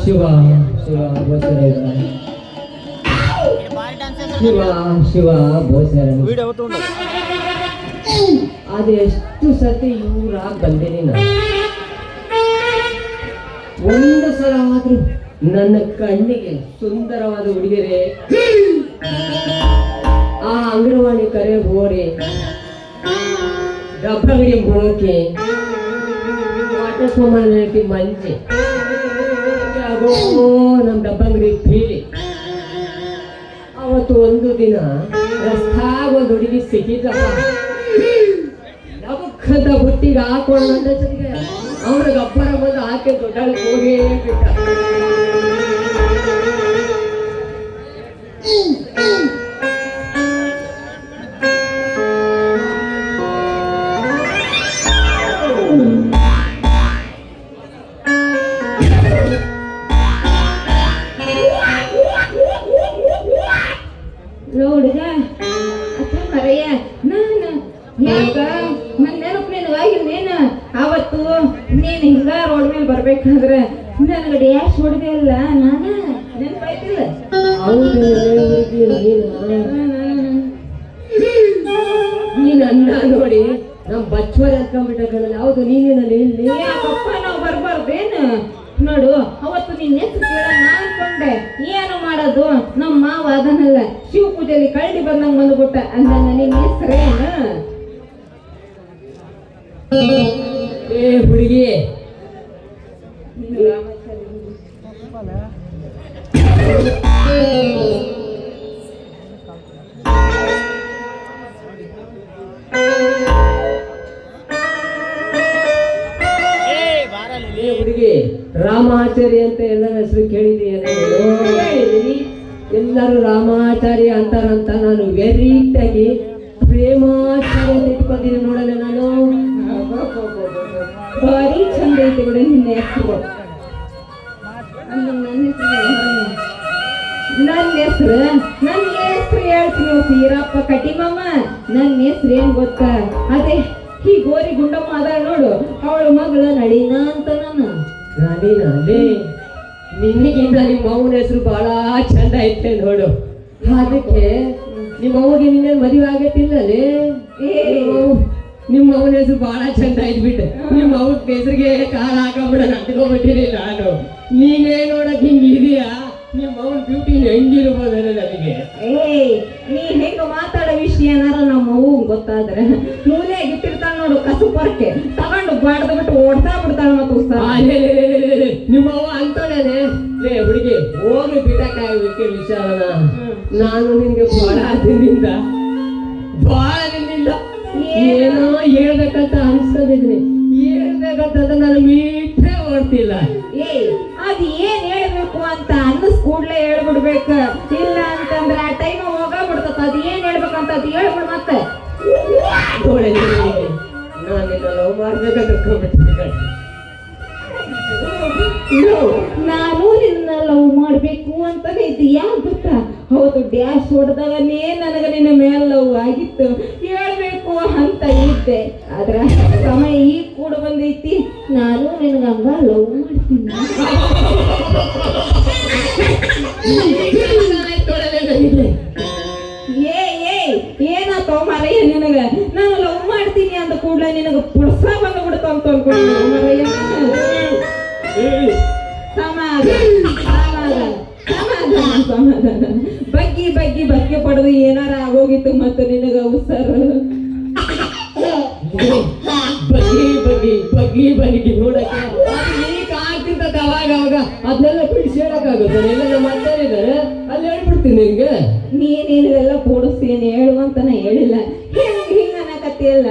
ಶಿವ ಶಿವ ಬೋಸರ ಶಿವ ಶಿವ ಬೋಸರ ಅದೆಷ್ಟು ಸತಿ ಇವ್ರ ಬಂದೇನೆ ನಾನು ಒಂದು ಸಲ ಆದ್ರೂ ನನ್ನ ಕಣ್ಣಿಗೆ ಸುಂದರವಾದ ಹುಡುಗಿಯರೇ ಆ ಅಂಗನವಾಡಿ ಕರೆ ಹೋರಿ ಡಬ್ಬಂಗಡಿ ಮೋಕೆ ವಾಟರ್ ಸೋಮಾನಕ್ಕೆ ಮಂಚೆ ಆಗೋ ನಮ್ಮ ಡಬ್ಬಂಗಡಿ ಪೀಳಿ ಅವತ್ತು ಒಂದು ದಿನ ರಸ್ತಾಗ ಒಂದು ಹುಡುಗಿ ಸಿಕ್ಕಿದ್ದಪ್ಪ ನಮಕ್ಕಂತ ಬುಟ್ಟಿಗೆ ಹಾಕೊಂಡು ಅಂತ ಜೊತೆಗೆ ಅವ್ರ ಗಬ್ಬರ ಬಂದು ಆಕೆ ದೊಡ್ಡಕ್ಕೆ ಹೋಗೇ ಬಿಟ್ಟ ಹುಡುಗ ಅಪ್ಪ ಮರಯ್ಯ ನಾನು ಹೇಗ ನನ್ನ ನೆನಪಿನೇನು ಅವತ್ತು ನೀನು ಹಿಂಗ ರೋಡ್ ಮೇಲೆ ಬರ್ಬೇಕಾದ್ರೆ ನನಗೆ ಡ್ಯಾಶ್ ಹೊಡೆದೆ ಅಲ್ಲ ನಾನು ನೆನಪಾಯ್ತಿಲ್ಲ ನೀನ್ ಅನ್ನ ನೋಡಿ ನಮ್ ಬಚ್ಚೋರ್ ಅನ್ಕೊಂಡ್ಬಿಟ್ಟ ಕಣಲ್ಲ ಹೌದು ನೀನೇನಲ್ಲಿ ಇಲ್ಲಿ ಯಾಕಪ್ಪ ನಾವು ಬರ್ಬಾರ್ದೇನು ನೋಡು ಅವತ್ತು ನಿನ್ನ ಹೆಸರು ಕೇಳೋಣ ಅನ್ಕೊಂಡೆ ಏನು ಮಾಡೋದು ನಮ್ಮ ಮಾವ ಅದನ್ನಲ್ಲ ಶಿವ ಪೂಜೆಯಲ್ಲಿ ಕಳ್ಳಿ ಬಂದಂಗ ಬಂದ್ಬಿಟ್ಟ ಅಂದಂಗ ನಿನ್ನ ಹೆಸರೇನು ಏ ಹುಡುಗಿ ಹುಡುಗಿ ರಾಮಾಚಾರಿ ಅಂತ ಎಲ್ಲ ಹೆಸರು ಕೇಳಿದೀಯ ಎಲ್ಲರೂ ರಾಮಾಚಾರಿ ಅಂತಾರಂತ ನಾನು ವೆರೈಟ್ ಆಗಿ ಪ್ರೇಮಾಚಾರಿ ಅಂತ ಇಟ್ಕೊಂಡಿದ್ದೀನಿ ನೋಡಲ್ಲ ನಾನು ಭಾರಿ ಚಂದ ಐತೆ ಬಿಡ ನಿನ್ನ ಹೆಸರು ನನ್ನ ಹೆಸರು ಹೇಳ್ತೀನಿ ವೀರಪ್ಪ ಕಟಿಮಮ್ಮ ನನ್ನ ಹೆಸರು ಏನ್ ಗೊತ್ತಾ ಅದೇ ಈ ಗೋರಿ ಗುಂಡಮ್ಮ ಅದ ನೋಡು ಅವಳ ಮಗಳು ನಡೀನಾ ಅಂತ ನಾನು ನಡೀನಾ ನಿನಗಿಂತ ನಿಮ್ಮ ಅವನ ಹೆಸರು ಬಹಳ ಚಂದ ಐತೆ ನೋಡು ಅದಕ್ಕೆ ನಿಮ್ಮ ಅವಗೆ ನಿನ್ನೆ ಮದುವೆ ಆಗತ್ತಿಲ್ಲಲೇ ನಿಮ್ಮ ಅವನ ಹೆಸರು ಬಹಳ ಚಂದ ಇದ್ಬಿಟ್ಟೆ ನಿಮ್ಮ ಅವನ ಹೆಸರಿಗೆ ಕಾಲ ಹಾಕೊಂಡ್ಬಿಡ ನಂತ್ಕೊಂಡ್ಬಿಟ್ಟಿನಿ ನಾನು ನೀನೇ ನೋಡಕ್ ಹಿಂಗಿದೀಯಾ ನಿಮ್ಮ ಅವನ ಬ್ಯೂಟಿ ಹೆಂಗಿರ್ಬೋದಲ್ಲ ನನಗೆ ನೀ ಹೆಂಗ ಮಾತಾಡೋ ವಿಷಯ ಏನಾರ ನಮ್ಮ ಅವು ಗೊತ್ತಾದ್ರೆ ಮೂಲೆ ಇಟ್ಟಿರ್ತಾಳ ನೋಡು ಕಸು ಪರಕೆ ತಗೊಂಡು ಬಾಡ್ದು ಬಿಟ್ಟು ಓಡ್ತಾ ಬಿಡ್ತಾಳ ಮತ್ತು ನಿಮ್ಮ ಅವ್ವ ಅಂತೋಳೇನೆ ಲೇ ಹುಡುಗಿ ಹೋಗಿ ಬಿಟ್ಟಕ್ಕಾಗಕ್ಕೆ ವಿಷಯನ ನಾನು ನಿನ್ಗೆ ಬಹಳ ದಿನದಿಂದ ಏನೋ ಹೇಳ್ಬೇಕಂತ ಅನ್ಸ್ಕೊಂಡಿದ್ದೀನಿ ಹೇಳ್ಬೇಕಂತ ನಾನು ಮೀಟೇ ಓಡ್ತಿಲ್ಲ ಅದ್ ಏನ್ ಹೇಳ್ಬೇಕು ಅಂತ ಅನ್ನಸ್ ಕೂಡ್ಲೆ ಹೇಳ್ಬಿಡ್ಬೇಕ ಇಲ್ಲ ಅಂತಂದ್ರೆ ಆ ಟೈಮ್ ಹೋಗಬಿಡ್ತದ ಅದ್ ಏನ್ ಹೇಳ್ಬೇಕಂತ ಅದ್ ಹೇಳ್ಬಿಡ್ ಮತ್ತೆ ನಾನಿನ್ನ ಲವ್ ಮಾಡ್ಬೇಕಂತ ನಾನು ನಿನ್ನ ಲವ್ ಮಾಡ್ಬೇಕು ಅಂತ ಇದೆಯಾ ಗೊತ್ತಾ ಹೌದು ಡ್ಯಾಶ್ ಹೊಡೆದವನೇ ನನಗ ನಿನ್ನ ಮೇಲೆ ಲವ್ ಆಗಿತ್ತು ಹೇಳ್ಬೇಕು ಅಂತ ಇದ್ದೆ ಆದ್ರ ಸಮಯ ಈಗ ಕೂಡ ಬಂದೈತಿ ನಾನು ನಿನಗಂಗ ಲವ್ ಮಾಡ್ತೀನಿ ಏನಾತೋ ಮರಯ್ಯ ನಿನಗ ನಾನು ಲವ್ ಮಾಡ್ತೀನಿ ಅಂತ ಕೂಡಲೇ ನಿನಗ ಪುಡ್ಸ ಬಂದ್ಬಿಡ್ತು ಅಂತ ಅನ್ಕೊಂಡು ಮರಯ್ಯ ಸಮಾಧಾನ ಬಗ್ಗಿ ಬಗ್ಗೆ ಪಡೆದು ಏನಾರ ಆಗೋಗಿತ್ತು ಮತ್ತೆ ನಿನಗ ಉಸರು ಬಗ್ಗಿ ನೋಡಕ್ಕೆ ಆಗ್ತಿರ್ತದ ಅವಾಗ ಅದನ್ನೆಲ್ಲ ಬಿಡಿಸಿ ಹೇಳಕ್ಕಾಗುತ್ತೆ ಎಲ್ಲ ಮಾತಾಡಿದಾರೆ ಅಲ್ಲಿ ಹೇಳ್ಬಿಡ್ತೀನಿ ನಿನ್ಗೆ ನೀನೇನೆಲ್ಲ ಪೋಡಿಸಿ ಏನು ಹೇಳುವಂತನ ಹೇಳಿಲ್ಲ ಹಿಂಗ ಅನ್ನಕತ್ತಿಯಲ್ಲ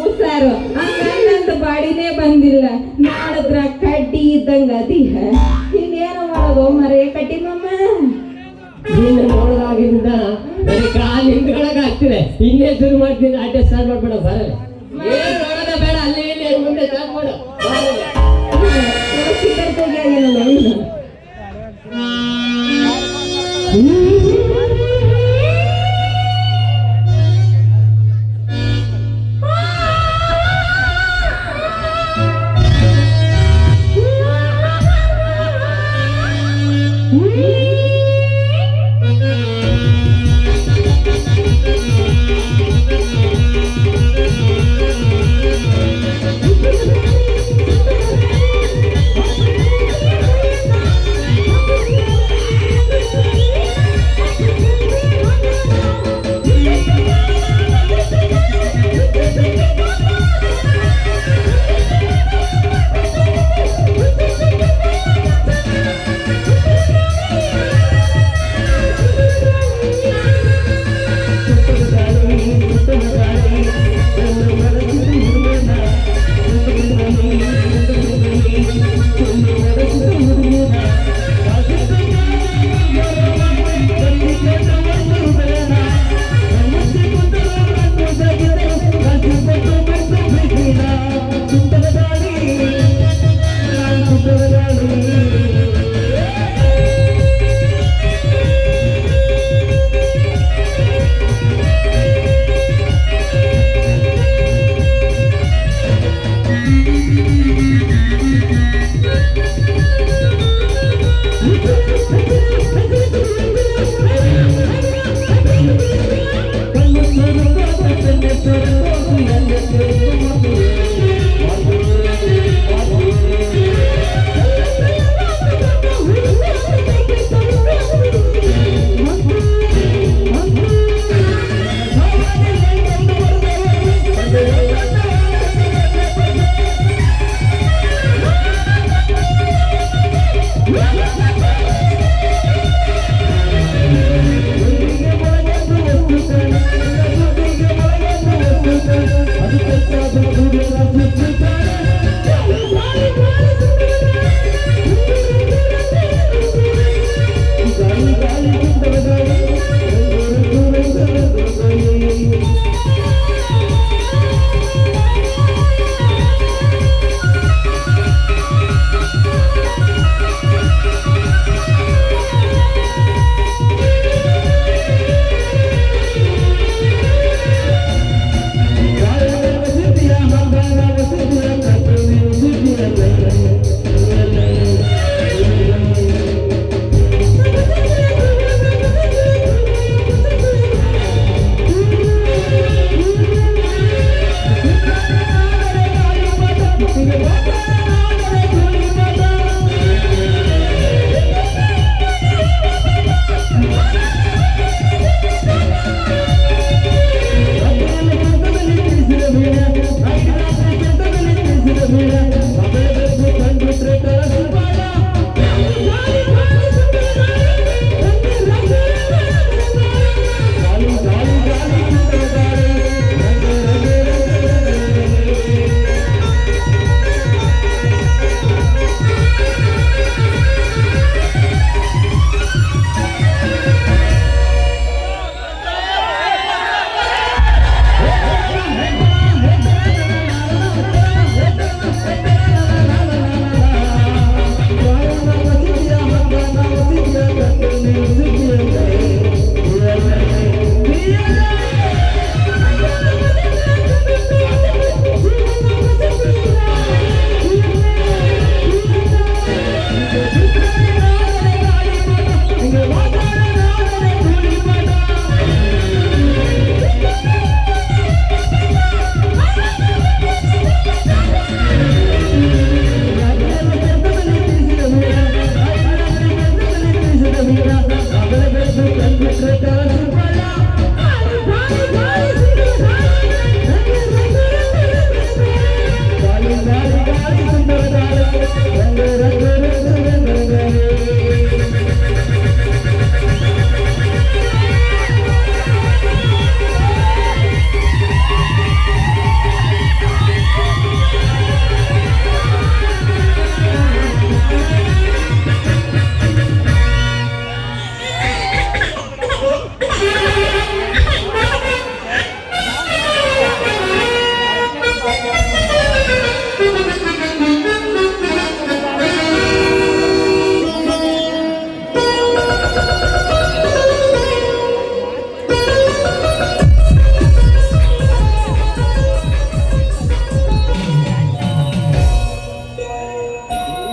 ಉಸಾರು ಹಂಗಂತ ಬಾಡಿನೇ ಬಂದಿಲ್ಲ ನೋಡಿದ್ರ ಕಡ್ಡಿ ಇದ್ದಂಗ ಅದಿಹ ಇನ್ನೇನು ಮಾಡೋದು ಮರೆಯ ಕಡ್ಡಿ ಮಮ್ಮ ನೀನು ನೋಡೋದಾಗಿಂದ ಕಾಲು ಹಿಂದ್ರೊಳಗ ಆಗ್ತಿದೆ ಇನ್ನೇ ಶುರು ಮಾಡ್ತೀನಿ ಆಟ ಸ್ಟಾರ್ಟ್ ಮಾಡ್ಬೇಡ ಬರಲ್ಲ ಏನು ನೋಡೋದ ಬೇಡ ಅಲ್ಲಿ ಇಲ್ಲಿ ಮುಂದೆ ಸ್ಟಾರ್ಟ್ ಮಾಡು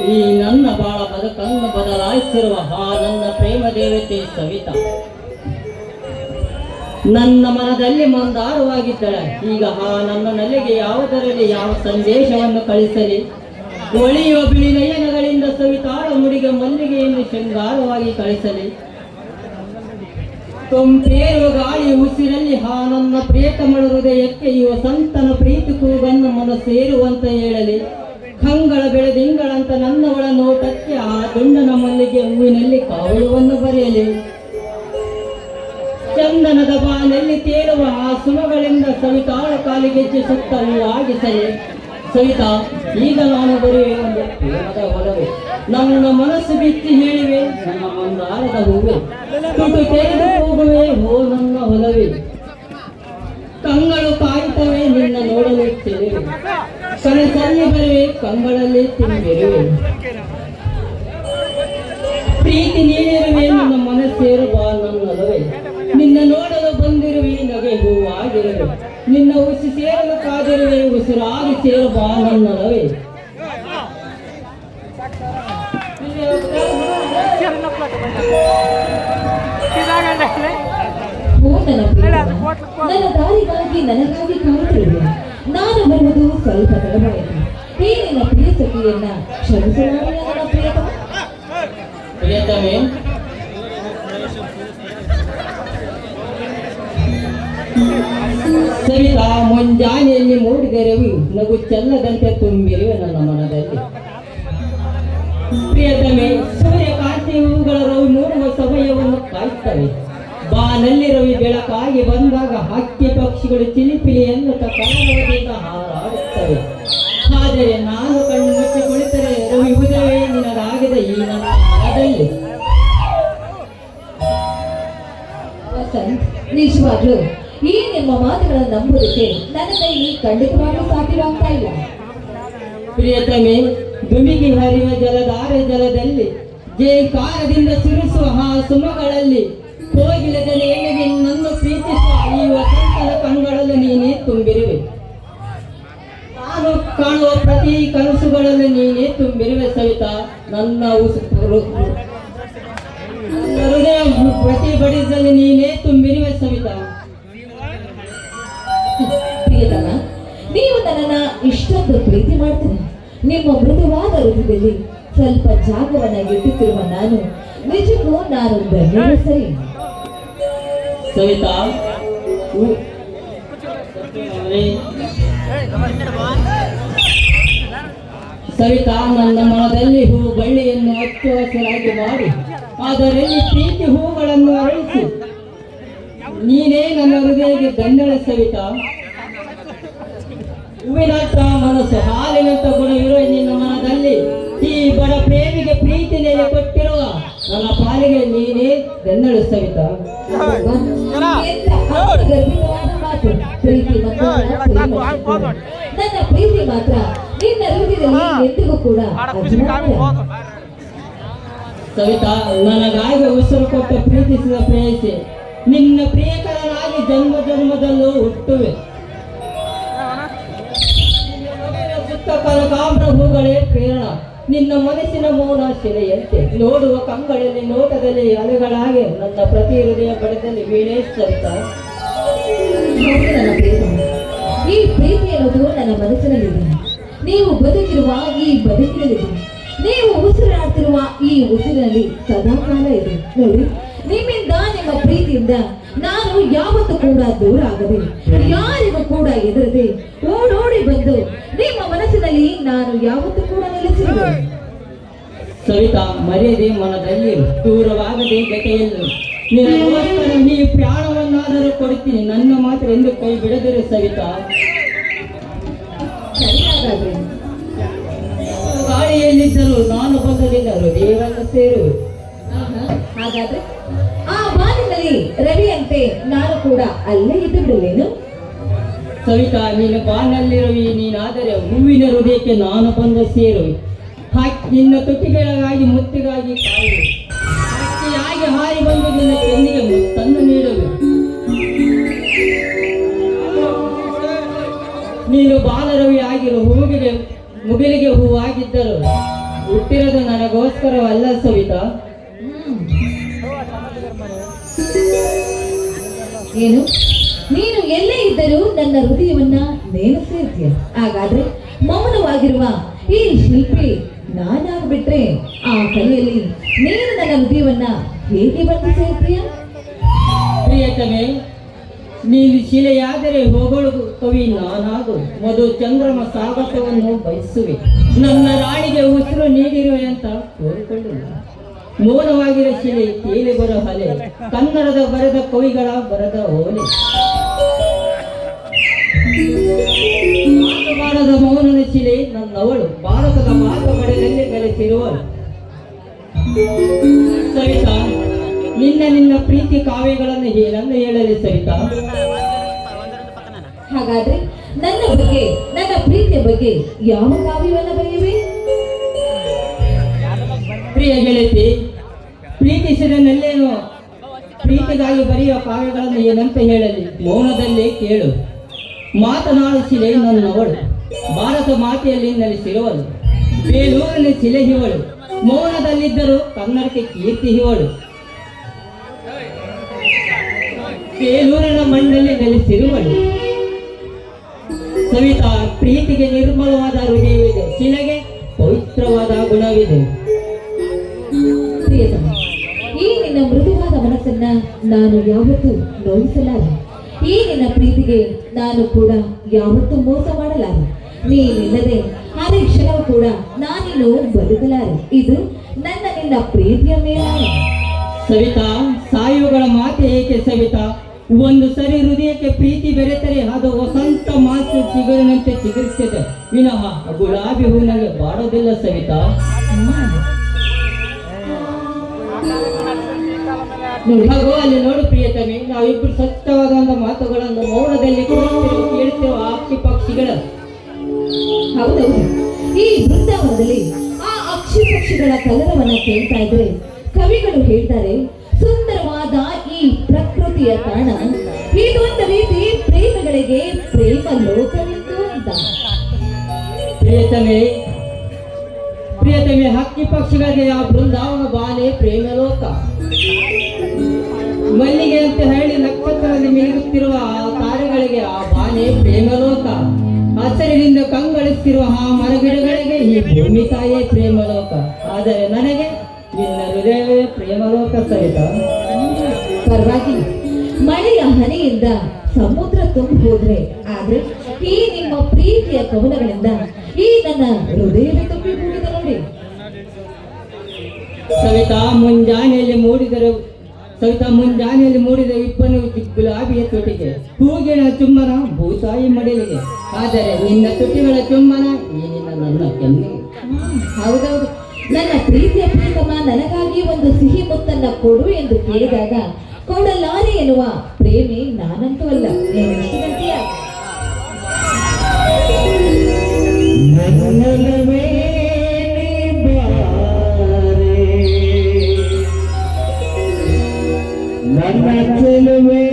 ಈ ನನ್ನ ಬಾಳ ಬದುಕನ್ನು ಬದಲಾಯಿಸಿರುವ ಆ ನನ್ನ ಪ್ರೇಮ ದೇವತೆ ಸವಿತಾ ನನ್ನ ಮನದಲ್ಲಿ ಮಂದಾರವಾಗಿದ್ದಳೆ. ಈಗ ಆ ನನ್ನ ನಲೆಗೆ ಯಾವುದರಲ್ಲಿ ಯಾವ ಸಂದೇಶವನ್ನು ಕಳಿಸಲಿ? ಒಳಿಯುವ ಬಿಳಿ ನಯನಗಳಿಂದ ಸವಿತಾಳ ಮುಡಿಗೆ ಮಲ್ಲಿಗೆಯನ್ನು ಶೃಂಗಾರವಾಗಿ ಕಳಿಸಲಿ? ತುಂಪೇರುವ ಗಾಳಿ ಉಸಿರಲ್ಲಿ ಆ ನನ್ನ ಪ್ರಿಯತಮಳ ಹೃದಯಕ್ಕೆ ಈ ವಸಂತನ ಪ್ರೀತಿ ಕೂಗನ್ನು ಮನ ಸೇರುವಂತ ಹೇಳಲಿ? ಕಂಗಳ ಬೆಳೆದಿಂಗಳಂತ ನನ್ನವಳ ನೋಟಕ್ಕೆ ಆ ದುಂಡನ ಮಲ್ಲಿಗೆ ಹೂವಿನಲ್ಲಿ ಕಾವ್ಯವನ್ನು ಬರೆಯಲಿ? ಚಂದನದ ಬಾನಲ್ಲಿ ತೇಲುವ ಆ ಸುಮಗಳಿಂದ ಸವಿತಾಳ ಕಾಲಿಗೆಜ್ಜೆ ಸುತ್ತಲೂ ಆಗಿಸಲಿ? ಸವಿತಾ, ಈಗ ನಾನು ಬರುವೆ ಒಂದು ಪ್ರೇಮದ ಹೊಲವೇ, ನನ್ನ ಮನಸ್ಸು ಬಿಚ್ಚಿ ಹೇಳಿವೆ ನನ್ನ ಮಂದಾರದ ಹೂವೆ, ತುಟು ತೆರೆದು ಹೋಗುವೆ ಹೋ ನನ್ನ ಹೊಲವೇ, ಕಂಗಳು ಕಾಯುತ್ತವೆ ನಿನ್ನ ನೋಡಲು ಚೆಲುವೆ, ಕನಸಲ್ಲಿ ಬರುವೆ ಕಂಗಳಲ್ಲಿ ತುಂಬಿರುವೆ, ಪ್ರೀತಿ ನೀಡಿರುವೆ ನನ್ನ ಮನಸ್ಸೇರು ಬಾ ನನ್ನೊಲವೇ, ನಿನ್ನ ನೋಡಲು ಬಂದಿರುವೆ ನಗೆ ಹೂವಾಗಿರುವೆ, ನಿನ್ನ ಉಸಿ ಸೇರಲು ಕಾದಿರುವೆ ಉಸಿರಾಗಿ ಸೇರು ಬಾ ನನ್ನೊಲವೇ. ಓ ನನ್ನ ಪ್ರಿಯ, ನನ್ನ ದಾರಿಗಾಗಿ ನನಗಾಗಿ ಕಾಯುತ್ತಿರುವೆ. ನಾನು ಬರುವುದು ಸ್ವಲ್ಪ ತಡವಾಯಿತು. ಈ ನಿನ್ನ ಪ್ರಿಯ ಸಖಿಯನ್ನ ಕ್ಷಮಿಸಲಾರೆ ನನ್ನ ಪ್ರಿಯತಮ. ಪ್ರಿಯತಮೆ, ಸವಿತಾ, ಮುಂಜಾನೆಯಲ್ಲಿ ಮೂಡಿದೆರವಿ ನಗು ಚೆಲ್ಲದಂತೆ ತುಂಬಿರುವೆ ನನ್ನ ಮನದಲ್ಲಿ. ಪ್ರಿಯತಮೆ, ಸೂರ್ಯಕಾಂತಿ ಹೂಗಳ ರವಿ ಮೂಡುವ ಸಮಯವನ್ನು ಕಾಯ್ತವೆ. ಬಾನಲ್ಲಿ ರವಿ ಬೆಳಕಾಗಿ ಬಂದಾಗ ಹಕ್ಕಿ ಪಕ್ಷಿಗಳು ಚಿಲಿಪಿಲಿ ಎನ್ನುತ್ತ ಕನ್ನಡದಿಂದ ಹಾರಾಡುತ್ತವೆ. ಆದರೆ ನಾನು ಕಣ್ಣು ಮುಚ್ಚಿ ಕುಳಿತರೆ ರವಿ ಉದಯವೇ ನಿನಗಾಗಿದ ಈ ನನ್ನ ಮನದಲ್ಲಿ. ವಸಂತ್, ನಿಜವಾಗ್ಲೂ ಈ ನಿಮ್ಮ ಮಾತುಗಳನ್ನು ನಂಬುವುದಕ್ಕೆ ನನ್ನ ಕೈಲಿ ಖಂಡಿತವಾಗ್ಲೂ ಸಾಧ್ಯವಾಗ್ತಾ ಇಲ್ಲ. ಪ್ರಿಯತಮೆ, ಧುಮಿಗಿ ಹರಿಯುವ ಜಲದಲ್ಲಿ ಜಯಕಾರದಿಂದ ಸುರಿಸುವ ಆ ಸುಮಗಳಲ್ಲಿ ಕೋಗಿಲದ ನೇಣಿಗೆ ನನ್ನ ಪ್ರೀತಿಸುವ ಈ ವಸಂತದ ಕಂಗಳಲ್ಲಿ ನೀನೇ ತುಂಬಿರುವೆ. ನಾನು ಕಾಣುವ ಪ್ರತಿ ಕನಸುಗಳಲ್ಲಿ ನೀನೇ ತುಂಬಿರುವೆ ಸವಿತಾ. ನನ್ನ ಹೃದಯ ಪ್ರತಿ ಬಡಿದಲ್ಲಿ ನೀನೇ ತುಂಬಿರುವೆ ಸವಿತಾ. ಪ್ರಿಯತಮ, ನೀವು ನನ್ನನ್ನ ಇಷ್ಟೊಂದು ಪ್ರೀತಿ ಮಾಡ್ತೀನಿ. ನಿಮ್ಮ ಮೃದುವಾದ ಹೃದಯದಲ್ಲಿ ಸ್ವಲ್ಪ ಜಾಗವನ್ನ ಇಟ್ಟುತ್ತಿರುವ ನಾನು ನಿಜಕ್ಕೂ ನಾನು ಧನ್ಯಳು ಸರಿ. ಸವಿತಾ, ಸವಿತಾ, ನನ್ನ ಮನದಲ್ಲಿ ಹೂ ಬಳ್ಳಿಯನ್ನು ಹಚ್ಚ ಹಸಿರಾಗಿ ಮಾಡಿ ಅದರಲ್ಲಿ ಪ್ರೀತಿ ಹೂಗಳನ್ನು ಅರಳಿಸಿ ನೀನೇ ನನ್ನ ಹೃದಯಕ್ಕೆ ದಂಡಳ ಸವಿತಾ. ಹೂವಿನಂತ ಮನಸ್ಸು ಹಾಲಿನಂತ ಗುಣವಿರುವ ನಿನ್ನ ಮನದಲ್ಲಿ ಈ ಬಡ ಪ್ರೇಮಿಗೆ ಪ್ರೀತಿ ನೆಲೆ ಕೊಟ್ಟಿರುವ ನನ್ನ ಪಾಲಿಗೆ ನೀನೇ ದಂಡಳು ಸವಿತಾ. ನನ್ನ ಪ್ರೀತಿ ಮಾತ್ರ ನಿನ್ನ ಹೃದಯದಲ್ಲಿ ಎಂದಿಗೂ ಕೂಡ ಸವಿತಾ, ನನಗಾಗಿ ಉಸಿರು ಕೊಟ್ಟ ಪ್ರೀತಿಸಿದ ಪ್ರೇಯಸಿ ನಿನ್ನ ಪ್ರಿಯಕರನಾಗಿ ಜನ್ಮ ಜನ್ಮದಲ್ಲೂ ಹುಟ್ಟುವೆ. ಸುತ್ತ ಕನಕಾಂಬರ ಹೂಗಳೇ ಪ್ರೇರಣ, ನಿನ್ನ ಮನಸ್ಸಿನ ಮೌನ ಶಿಲೆಯಂತೆ ನೋಡುವ ಕಂಗಳಲ್ಲಿ ನೋಟದಲ್ಲಿ ಅಲೆಗಳಾಗಿ ನನ್ನ ಪ್ರತಿ ಹೃದಯ ಬಡದಲ್ಲಿ ವೀಣೆ ಸವಿತಾ. ನನ್ನ ಪ್ರಿಯತಮ, ಈ ಪ್ರೀತಿ ಅನ್ನೋದು ನನ್ನ ಮನಸ್ಸಿನಲ್ಲಿದೆ. ನೀವು ಬದುಕಿರುವ ಈ ಬದುಕಿನಲ್ಲಿದೆ. ನೀವು ಉಸಿರಾಡ್ತಿರುವ ಈ ಉಸಿರಿನಲ್ಲಿ ಸದಾಕಾಲ ಇದೆ. ನೋಡಿ, ನಿಮ್ಮಿಂದ ನಿಮ್ಮ ಪ್ರೀತಿಯಿಂದ ನಾನು ಯಾವತ್ತೂ ಕೂಡ ದೂರ ಆಗದೆ, ಯಾರಿಗೂ ಕೂಡ ಎದುರದೆ ಓಡೋಡಿ ಬಂದು ನಿಮ್ಮ ಮನಸ್ಸಿನಲ್ಲಿ ನಾನು ಯಾವತ್ತೂ ಕೂಡ ನೆಲೆಸಿರುವೆ. ಸವಿತಾ, ಮರ್ಯಾದೆ ಮನದಲ್ಲಿ ದೂರವಾಗದೆ ಜೊತೆಯಲ್ಲೂ ನಿನಗೋಸ್ಕರ ನೀ ಪ್ರಾಣವನ್ನಾದರೂ ಕೊಡ್ತೀನಿ. ನನ್ನ ಮಾತ್ರ ಎಂದು ಕೈ ಬಿಡದಿರು ಸವಿತಾ. ಸರಿಯಾದಾದ್ರೆ ಗಾಳಿಯಲ್ಲಿದ್ದರೂ ನಾನು ಬಂದದಿಂದ ಹೃದಯವನ್ನು ಸೇರುವೆ. ಹಾಗಾದ್ರೆ ಆ ಬಾನಿನಲ್ಲಿ ರವಿಯಂತೆ ನಾನು ಕೂಡ ಅಲ್ಲೇ ಇದ್ದು ಬಿಡಲೇನು? ಸವಿತಾ, ನೀನು ಬಾನಲ್ಲಿರುವಿ, ನೀನಾದರೆ ಹೂವಿನ ಹೃದಯಕ್ಕೆ ನಾನು ಬಂದು ಸೇರುವೆ. ನಿನ್ನ ತುಟಿಗಳಿಗಾಗಿ ಮುತ್ತಿಗಾಗಿ ಕಾಯುವೆ. ಹಕ್ಕಿಯಾಗಿ ಹಾರಿ ಬಂದು ನಿನ್ನ ಕೆನ್ನಿಗೆ ಮುತ್ತನ್ನು ನೀಡುವೆ. ನೀನು ಬಾಲರವಿ ಆಗಿರು, ಮುಗಿಲಿಗೆ ಹೂವಾಗಿದ್ದರು ಹುಟ್ಟಿರೋದು ನನಗೋಸ್ಕರವಲ್ಲ ಸವಿತಾ. ಏನು ನೀನು ಎಲ್ಲೇ ಇದ್ದರೂ ನನ್ನ ಹೃದಯವನ್ನ ನೇನು ಸೇರ್ತೀಯ. ಹಾಗಾದ್ರೆ ಮೌನವಾಗಿರುವ ಈ ಶಿಲ್ಪಿ ನಾನಾಗ್ಬಿಟ್ರೆ ಆ ಕಲೆಯಲ್ಲಿ ನೀನು ನನ್ನ ಹೃದಯವನ್ನ ಹೇಗೆ ಬಂದು ಸೇರ್ತೀಯ? ಪ್ರಿಯತಮೆ, ನೀನು ಶಿಲೆಯಾದರೆ ಹೊಗಳು ಕವಿ ನಾನಾಗು. ಮಧು ಚಂದ್ರಮ ಸ್ವಾಗತವನ್ನು ಬಯಸುವೆ. ನನ್ನ ರಾಣಿಗೆ ಉಸಿರು ನೀಡಿರುವೆ ಅಂತ ಕೋರಿಕೊಳ್ಳಿಲ್ಲ. ಮೌನವಾಗಿರೋ ಶಿಲೆ ಕೇಳಿ ಬರೋ ಹಲೆ, ಕನ್ನಡದ ಬರೆದ ಕವಿಗಳ ಬರೆದ ಓಲೆ. ಭಾರತದ ಮೌನದ ಶಿಲೆ ನನ್ನವಳು, ಭಾರತದ ಮಾತುಕಡೆಯಲ್ಲಿ ಬೆಳೆಸಿರುವಳು. ಸವಿತಾ, ನಿನ್ನ ಪ್ರೀತಿ ಕಾವ್ಯಗಳನ್ನು ಏನನ್ನು ಹೇಳಲಿ ಸವಿತಾ? ಹಾಗಾದ್ರೆ ನನ್ನ ಬಗ್ಗೆ, ನನ್ನ ಪ್ರೀತಿಯ ಬಗ್ಗೆ ಯಾವ ಕಾವ್ಯವನ್ನು ಬರೆಯುವೆ? ಪ್ರಿಯ ಗೆಳತಿ, ಪ್ರೀತಿಸಿದನೆಲ್ಲೇನು ಪ್ರೀತಿಗಾಗಿ ಬರೆಯುವ ಕಾವ್ಯಗಳನ್ನು ಏನಂತ ಹೇಳಲಿ? ಮೌನದಲ್ಲೇ ಕೇಳು. ಮಾತನಾಡಿಸಿಲೆ ನನ್ನವಳು, ಭಾರತ ಮಾತೆಯಲ್ಲಿ ನೆಲೆಸಿರುವಳು. ಬೇಲೂರಿನ ಶಿಲೆ ಇವಳು, ಮೌನದಲ್ಲಿದ್ದರೂ ಕನ್ನಡಕ್ಕೆ ಕೀರ್ತಿ ಇವಳು. ಬೇಲೂರಿನ ಮಣ್ಣಲ್ಲಿ ನೆಲೆಸಿರುವಳು. ಸವಿತಾ, ಪ್ರೀತಿಗೆ ನಿರ್ಮಲವಾದ ಹೃದಯವಿದೆ, ಶಿಲೆಗೆ ಪವಿತ್ರವಾದ ಗುಣವಿದೆ. ಪ್ರಿಯತಮ, ಈ ನಿನ್ನ ಮೃದುವಾದ ಮನಸ್ಸನ್ನ ನಾನು ಯಾವತ್ತೂ ನೋಯಿಸಲಾರೆ. ಈ ನಿನ್ನ ಪ್ರೀತಿಗೆ ನಾನು ಕೂಡ ಯಾವತ್ತೂ ಮೋಸ ಮಾಡಲಾರೆ. ನೀನಿಲ್ಲದೆ ಅರೆ ಕ್ಷಣವೂ ಕೂಡ ನಾನಿನ್ನು ಬದುಕಲಾರೆ. ಇದು ನನ್ನ ನಿನ್ನ ಪ್ರೀತಿಯ ಮೇಲೆ. ಸವಿತಾ, ಸಾಯುವುಗಳ ಮಾತೆ ಏಕೆ ಸವಿತಾ? ಒಂದು ಸರಿ ಹೃದಯಕ್ಕೆ ಪ್ರೀತಿ ಬೆರೆತರೆ ಅದು ವಸಂತ ಮಾತು ಚಿಗುರಿನಂತೆ ಚಿಗುರುತ್ತದೆ ವಿನಃ ಗುಲಾಬಿ ಹೂವಿನಲ್ಲಿ ಬಾಡೋದಿಲ್ಲ ಸವಿತಾ. ಹಾಗೂ ಅಲ್ಲಿ ನೋಡು ಪ್ರಿಯತಮೆ, ನಾವಿಬ್ಬರು ಸತ್ಯವಾದ ಒಂದು ಮಾತುಗಳನ್ನು ಮೌನದಲ್ಲಿ ಕೇಳ್ತೇವೆ ಅಕ್ಷಿ ಪಕ್ಷಿಗಳ. ಹೌದೌದು, ಈ ಬೃಂದಾವನದಲ್ಲಿ ಆ ಅಕ್ಷಿ ಪಕ್ಷಿಗಳ ಕಲರವನ್ನ ಕೇಳ್ತಾ ಇದ್ರೆ ಕವಿಗಳು ಹೇಳ್ತಾರೆ, ಸುಂದರವಾದ ಈ ಪ್ರಕೃತಿಯ ತಾಣ ಇದೊಂದು ರೀತಿ ಪ್ರೇಮಿಗಳಿಗೆ ಪ್ರೇಮ ಲೋಕವಿತ್ತು ಅಂತ. ಪ್ರಿಯತಮೆ, ಹಕ್ಕಿ ಪಕ್ಷಿಗಳಿಗೆ ಆ ಬೃಂದಾವನ ಬಾಲೆ ಪ್ರೇಮ ಲೋಕ. ಮಲ್ಲಿಗೆ ಅಂತ ಹೇಳಿ ನಕ್ಷತ್ರದಲ್ಲಿ ಮಿನುಗುತ್ತಿರುವ ಆ ತಾರೆಗಳಿಗೆ ಆ ಬಾಲೆ ಪ್ರೇಮಲೋಕ. ಹಸಿರಿನಿಂದ ಕಂಗೊಳಿಸುತ್ತಿರುವ ಆ ಮರಗಿಡಗಳಿಗೆ ಈ ಭೂಮಿ ತಾಯೇ ಪ್ರೇಮಲೋಕ. ಆದರೆ ನನಗೆ ನಿನ್ನ ಹೃದಯವೇ ಪ್ರೇಮಲೋಕ ಸಹಿತ. ಪರವಾಗಿಲ್ಲ, ಮಳೆಯ ಹನಿಯಿಂದ ಸಮುದ್ರ ತುಂಬಿ ಹೋದ್ರೆ, ಆದ್ರೆ ಈ ನಿಮ್ಮ ಪ್ರೀತಿಯ ಕವನಗಳಿಂದ ಈ ನನ್ನ ಹೃದಯವೇ ತುಂಬಿ ಹೋಗಿದೆ ನೋಡಿ. ಸವಿತಾ, ಮುಂಜಾನೆಯಲ್ಲಿ ಮೂಡಿದ ಇಬ್ಬನು ಗುಲಾಬಿಯ ತುಟಿಗೆ, ಹೂಗಿನ ಚುಮ್ಮನ ಭೂತಾಯಿ ಮಡಿಲಿಗೆ. ಆದರೆ ನಿನ್ನ ತುಟಿಗಳ ಚುಮ್ಮನ ಈ ನನ್ನ ಕೆನ್ನಿಗೆ. ಹೌದೌದು, ನನ್ನ ಪ್ರೀತಿಯ ಪ್ರೀತಮ ನನಗಾಗಿ ಒಂದು ಸಿಹಿ ಮುತ್ತನ್ನ ಕೊಡು ಎಂದು ಕೇಳಿದಾಗ ಕೊಡಲಾರೆ ಎನ್ನುವ ಪ್ರೇಮಿ ನಾನಂತೂ ಅಲ್ಲ. ನನ್ನ ಚೆಲುವೆ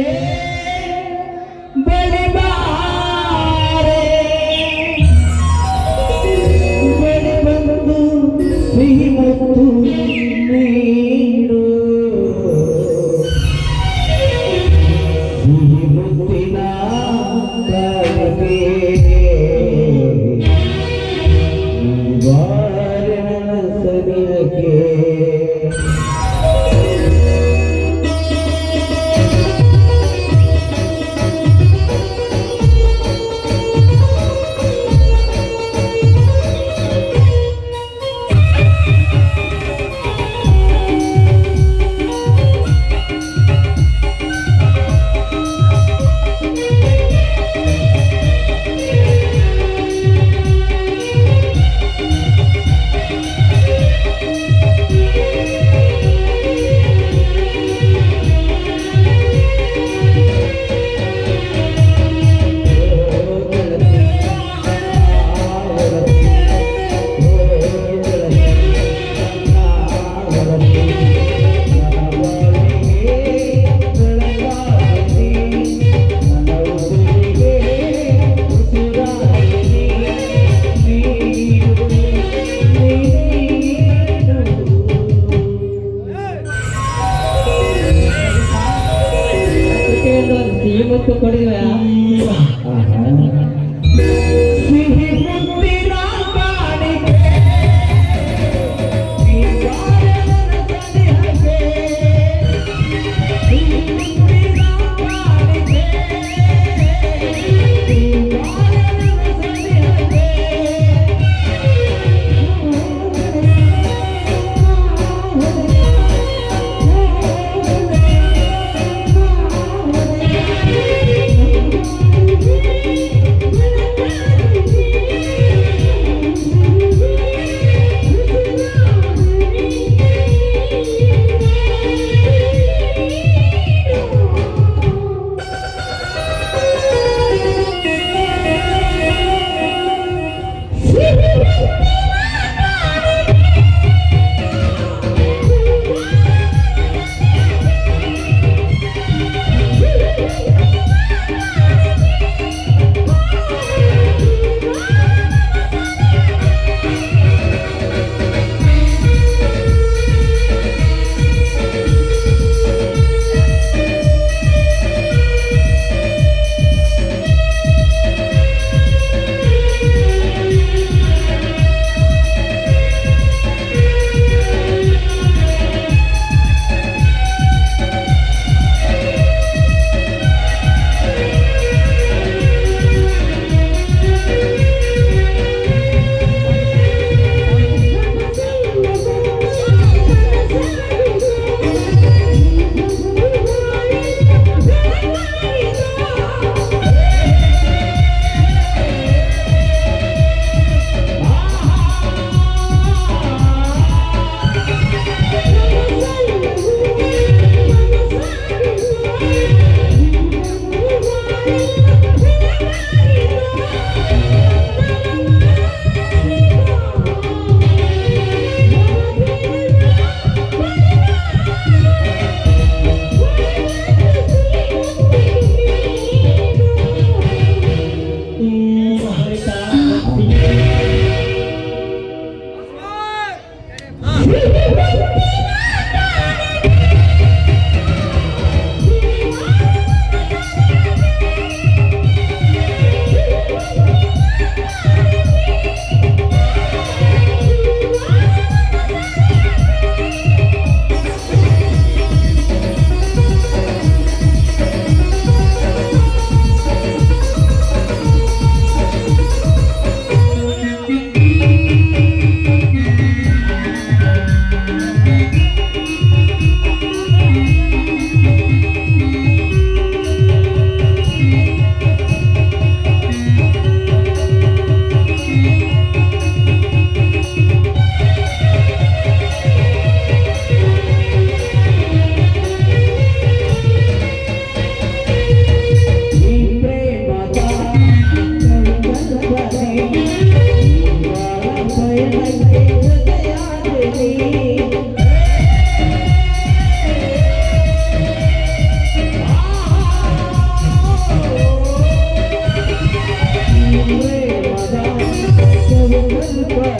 ಬಳಿ ಬಾರೆ, ಬಳಿ ಬಂದು ಸಿಹಿ ಮುತ್ತು ನೀಡು, ಸಿಹಿ ಮುತ್ತಿನ ಕಾಗೆ ಬಾರೆ ಸವಿಯಕ್ಕೆ.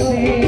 Ang